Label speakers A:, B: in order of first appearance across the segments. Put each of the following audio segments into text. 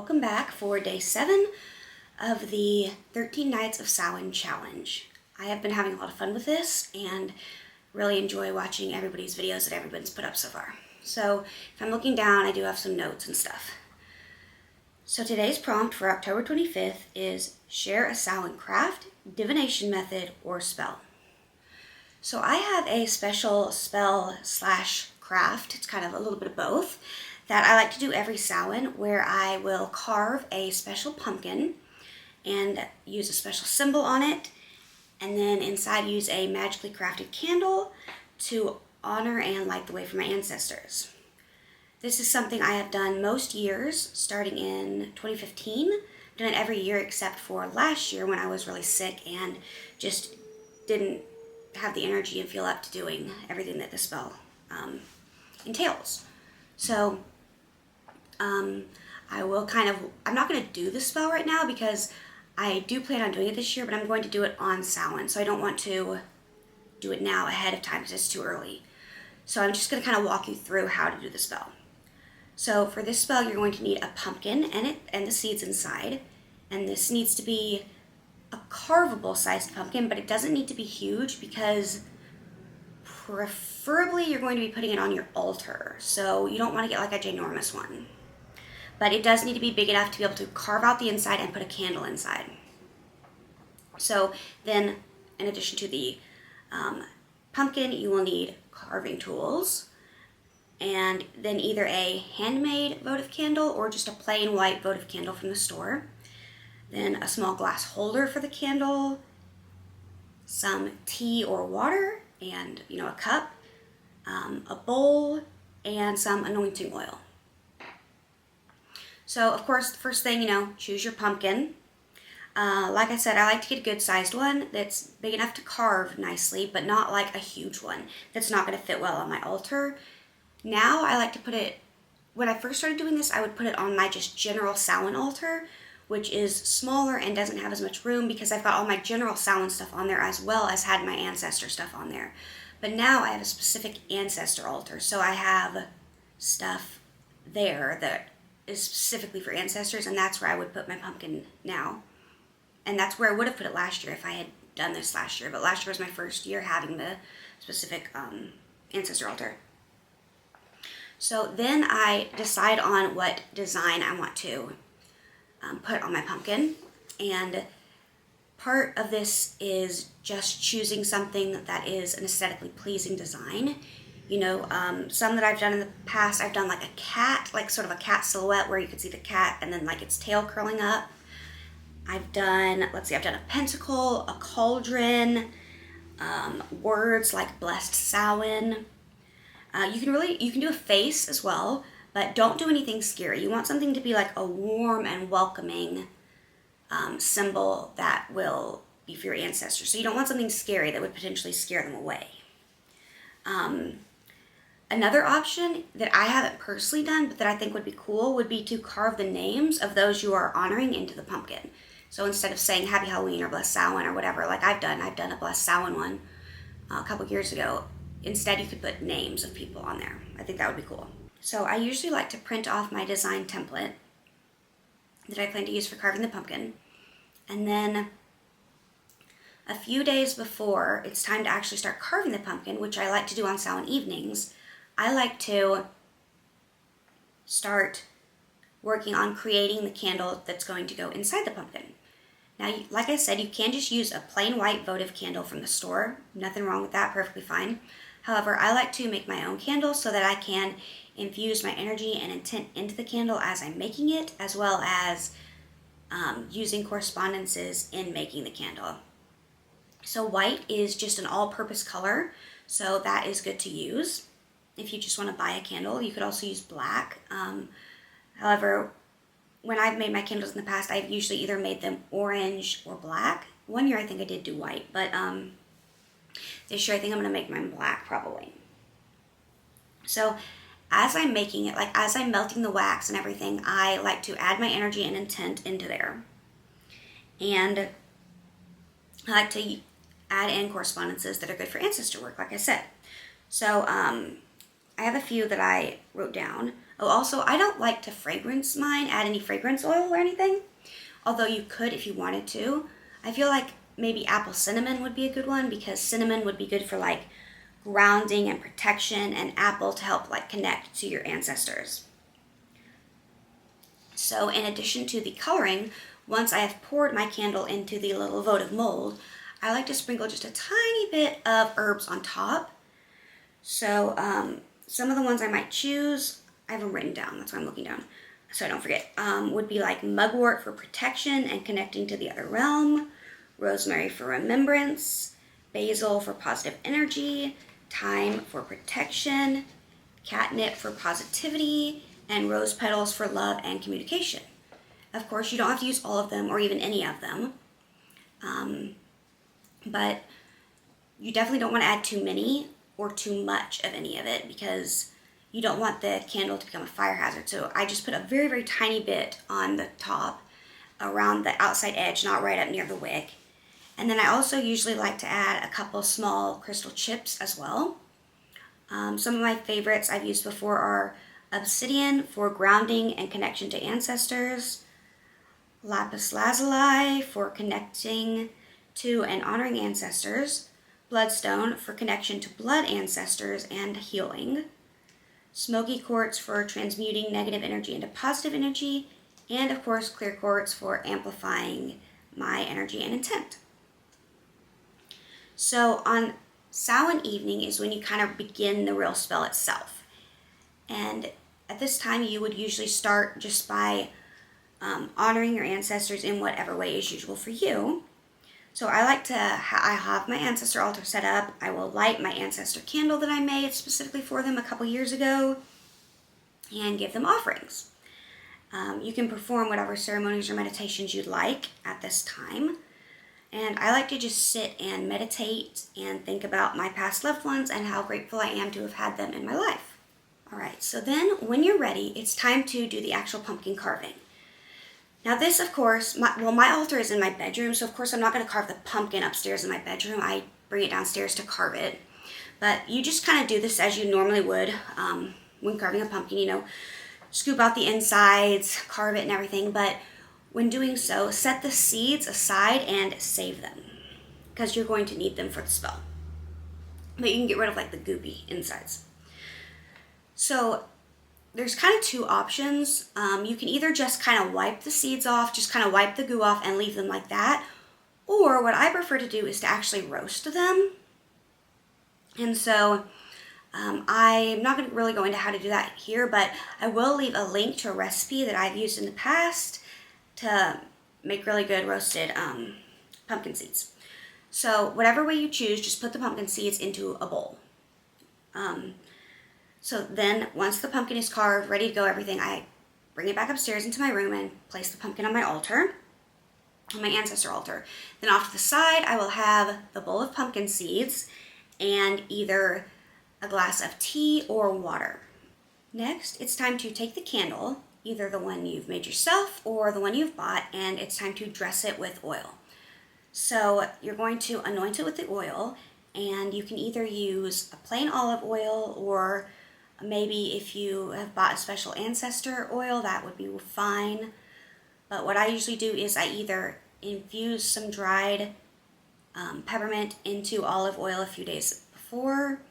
A: Welcome back for day 7 of the 13 Nights of Samhain challenge. I have been having a lot of fun with this and really enjoy watching everybody's videos that everyone's put up so far. So if I'm looking down, I do have some notes and stuff. So today's prompt for October 25th is share a Samhain craft, divination method, or spell. So I have a special spell / craft, it's kind of a little bit of both, that I like to do every Samhain, where I will carve a special pumpkin and use a special symbol on it, and then inside use a magically crafted candle to honor and light the way for my ancestors. This is something I have done most years, starting in 2015. I've done it every year except for last year when I was really sick and just didn't have the energy and feel up to doing everything that the spell entails. So I'm not going to do the spell right now because I do plan on doing it this year, but I'm going to do it on Samhain, so I don't want to do it now ahead of time because it's too early. So I'm just going to kind of walk you through how to do the spell. So for this spell, you're going to need a pumpkin and the seeds inside, and this needs to be a carvable sized pumpkin, but it doesn't need to be huge because preferably you're going to be putting it on your altar, so you don't want to get like a ginormous one. But it does need to be big enough to be able to carve out the inside and put a candle inside. So then, in addition to the pumpkin, you will need carving tools, and then either a handmade votive candle or just a plain white votive candle from the store. Then a small glass holder for the candle, some tea or water, and a cup, a bowl, and some anointing oil. So, of course, the first thing, choose your pumpkin. Like I said, I like to get a good sized one that's big enough to carve nicely, but not like a huge one that's not going to fit well on my altar. Now, I like to put it, when I first started doing this, I would put it on my just general Samhain altar, which is smaller and doesn't have as much room because I've got all my general Samhain stuff on there as well as had my ancestor stuff on there. But now I have a specific ancestor altar, so I have stuff there that is specifically for ancestors, and that's where I would put my pumpkin now. And that's where I would have put it last year if I had done this last year, but last year was my first year having the specific ancestor altar. So then I decide on what design I want to put on my pumpkin, and part of this is just choosing something that is an aesthetically pleasing design. Some that I've done in the past, I've done like a cat, like sort of a cat silhouette where you can see the cat and then like its tail curling up. I've done a pentacle, a cauldron, words like blessed Samhain. You can do a face as well, but don't do anything scary. You want something to be like a warm and welcoming symbol that will be for your ancestors. So you don't want something scary that would potentially scare them away. Another option that I haven't personally done, but that I think would be cool, would be to carve the names of those you are honoring into the pumpkin. So instead of saying Happy Halloween or Blessed Samhain or whatever, like I've done a Blessed Samhain one a couple years ago. Instead, you could put names of people on there. I think that would be cool. So I usually like to print off my design template that I plan to use for carving the pumpkin. And then a few days before it's time to actually start carving the pumpkin, which I like to do on Samhain evenings, I like to start working on creating the candle that's going to go inside the pumpkin. Now, like I said, you can just use a plain white votive candle from the store. Nothing wrong with that, perfectly fine. However, I like to make my own candle so that I can infuse my energy and intent into the candle as I'm making it, as well as using correspondences in making the candle. So white is just an all-purpose color, so that is good to use. If you just want to buy a candle, you could also use black. However, when I've made my candles in the past, I've usually either made them orange or black. One year I think I did do white, but this year I think I'm going to make mine black probably. So as I'm making it, like as I'm melting the wax and everything, I like to add my energy and intent into there. And I like to add in correspondences that are good for ancestor work, like I said. So I have a few that I wrote down. Oh, also, I don't like to fragrance mine, add any fragrance oil or anything, although you could if you wanted to. I feel like maybe apple cinnamon would be a good one, because cinnamon would be good for like grounding and protection, and apple to help like connect to your ancestors. So in addition to the coloring, once I have poured my candle into the little votive mold, I like to sprinkle just a tiny bit of herbs on top. So some of the ones I might choose, I have them written down, that's why I'm looking down, so I don't forget, would be like mugwort for protection and connecting to the other realm, rosemary for remembrance, basil for positive energy, thyme for protection, catnip for positivity, and rose petals for love and communication. Of course, you don't have to use all of them or even any of them, but you definitely don't want to add too many or too much of any of it, because you don't want the candle to become a fire hazard. So I just put a very, very tiny bit on the top around the outside edge, not right up near the wick. And then I also usually like to add a couple small crystal chips as well. Some of my favorites I've used before are obsidian for grounding and connection to ancestors, lapis lazuli for connecting to and honoring ancestors, bloodstone for connection to blood ancestors and healing, smoky quartz for transmuting negative energy into positive energy, and of course clear quartz for amplifying my energy and intent. So on Samhain evening is when you kind of begin the real spell itself. And at this time you would usually start just by honoring your ancestors in whatever way is usual for you. So I like to, I have my ancestor altar set up. I will light my ancestor candle that I made specifically for them a couple years ago and give them offerings. You can perform whatever ceremonies or meditations you'd like at this time. And I like to just sit and meditate and think about my past loved ones and how grateful I am to have had them in my life. All right, so then when you're ready, it's time to do the actual pumpkin carving. Now this, of course, my altar is in my bedroom, so of course I'm not going to carve the pumpkin upstairs in my bedroom. I bring it downstairs to carve it. But you just kind of do this as you normally would when carving a pumpkin, you know, scoop out the insides, carve it and everything. But when doing so, set the seeds aside and save them, because you're going to need them for the spell. But you can get rid of like the goopy insides. So there's kind of two options. You can either just kind of wipe the seeds off, just kind of wipe the goo off and leave them like that. Or what I prefer to do is to actually roast them. And so I'm not going to really go into how to do that here, but I will leave a link to a recipe that I've used in the past to make really good roasted pumpkin seeds. So whatever way you choose, just put the pumpkin seeds into a bowl. So then once the pumpkin is carved, ready to go, everything, I bring it back upstairs into my room and place the pumpkin on my altar, on my ancestor altar. Then off to the side, I will have the bowl of pumpkin seeds and either a glass of tea or water. Next, it's time to take the candle, either the one you've made yourself or the one you've bought, and it's time to dress it with oil. So you're going to anoint it with the oil, and you can either use a plain olive oil, or maybe if you have bought a special ancestor oil, that would be fine. But what I usually do is I either infuse some dried peppermint into olive oil a few days before,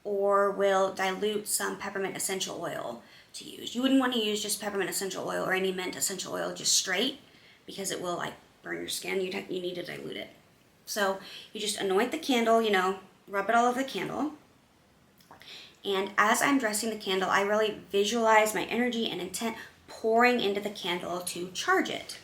A: or will dilute some peppermint essential oil to use. You wouldn't want to use just peppermint essential oil or any mint essential oil just straight, because it will like burn your skin. You need to dilute it. So you just anoint the candle, you know, rub it all over the candle. And as I'm dressing the candle, I really visualize my energy and intent pouring into the candle to charge it.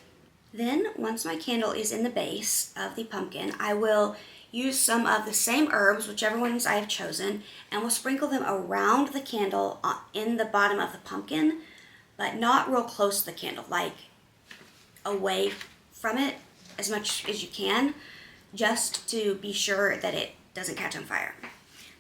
A: Then, once my candle is in the base of the pumpkin, I will use some of the same herbs, whichever ones I have chosen, and will sprinkle them around the candle in the bottom of the pumpkin, but not real close to the candle, like away from it as much as you can, just to be sure that it doesn't catch on fire.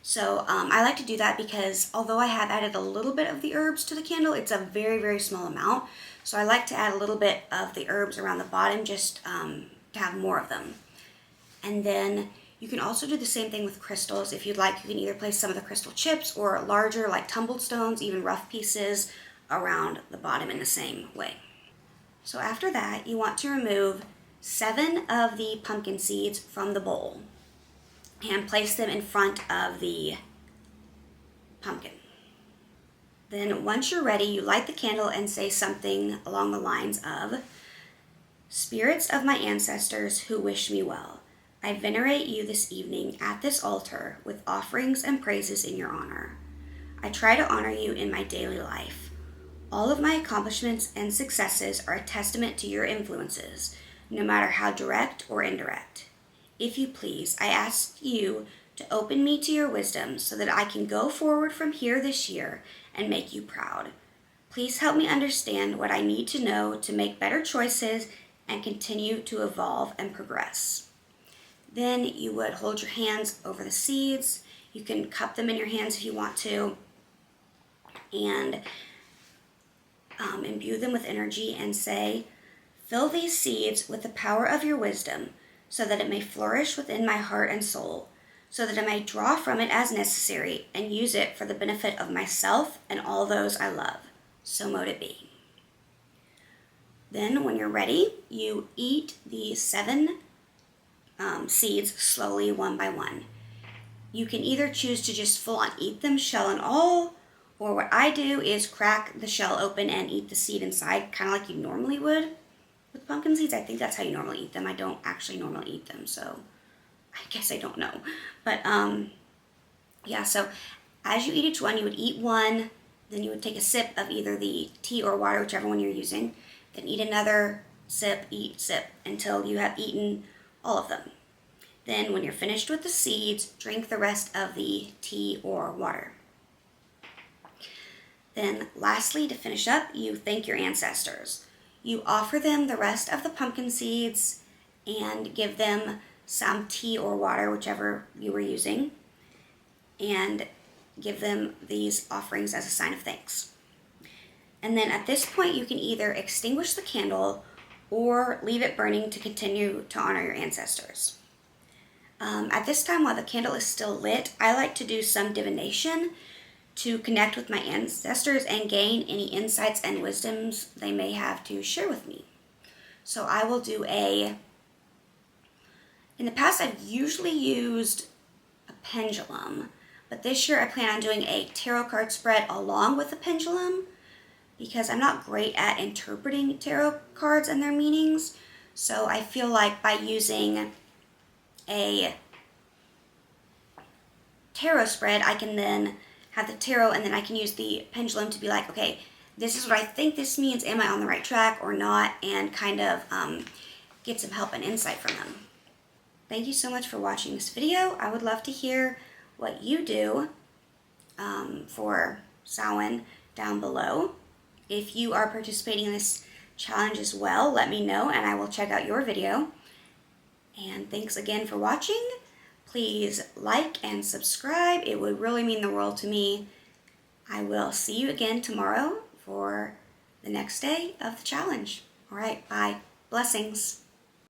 A: So I like to do that because although I have added a little bit of the herbs to the candle, it's a very, very small amount. So I like to add a little bit of the herbs around the bottom just to have more of them. And then you can also do the same thing with crystals. If you'd like, you can either place some of the crystal chips or larger, like tumbled stones, even rough pieces, around the bottom in the same way. So after that, you want to remove 7 of the pumpkin seeds from the bowl and place them in front of the pumpkin. Then once you're ready, you light the candle and say something along the lines of, "Spirits of my ancestors who wish me well, I venerate you this evening at this altar with offerings and praises in your honor. I try to honor you in my daily life. All of my accomplishments and successes are a testament to your influences, no matter how direct or indirect. If you please, I ask you to open me to your wisdom so that I can go forward from here this year and make you proud. Please help me understand what I need to know to make better choices and continue to evolve and progress." Then you would hold your hands over the seeds. You can cup them in your hands if you want to, and imbue them with energy and say, "Fill these seeds with the power of your wisdom so that it may flourish within my heart and soul, so that I may draw from it as necessary and use it for the benefit of myself and all those I love. So mote it be." Then when you're ready, you eat the 7 seeds slowly, one by one. You can either choose to just full on eat them, shell and all, or what I do is crack the shell open and eat the seed inside, kind of like you normally would with pumpkin seeds. I think that's how you normally eat them. I don't actually normally eat them, so I guess I don't know. But yeah, so as you eat each one, you would eat one, then you would take a sip of either the tea or water, whichever one you're using, then eat another sip, eat, sip, until you have eaten all of them. Then when you're finished with the seeds, drink the rest of the tea or water. Then lastly, to finish up, you thank your ancestors. You offer them the rest of the pumpkin seeds and give them some tea or water, whichever you were using, and give them these offerings as a sign of thanks. And then at this point, you can either extinguish the candle or leave it burning to continue to honor your ancestors. At this time, while the candle is still lit, I like to do some divination to connect with my ancestors and gain any insights and wisdoms they may have to share with me. So I will do in the past I've usually used a pendulum, but this year I plan on doing a tarot card spread along with a pendulum because I'm not great at interpreting tarot cards and their meanings. So I feel like by using a tarot spread, I can then have the tarot and then I can use the pendulum to be like, okay, this is what I think this means. Am I on the right track or not? And kind of get some help and insight from them. Thank you so much for watching this video. I would love to hear what you do for Samhain down below. If you are participating in this challenge as well, let me know and I will check out your video. And thanks again for watching. Please like and subscribe. It would really mean the world to me. I will see you again tomorrow for the next day of the challenge. All right, bye. Blessings.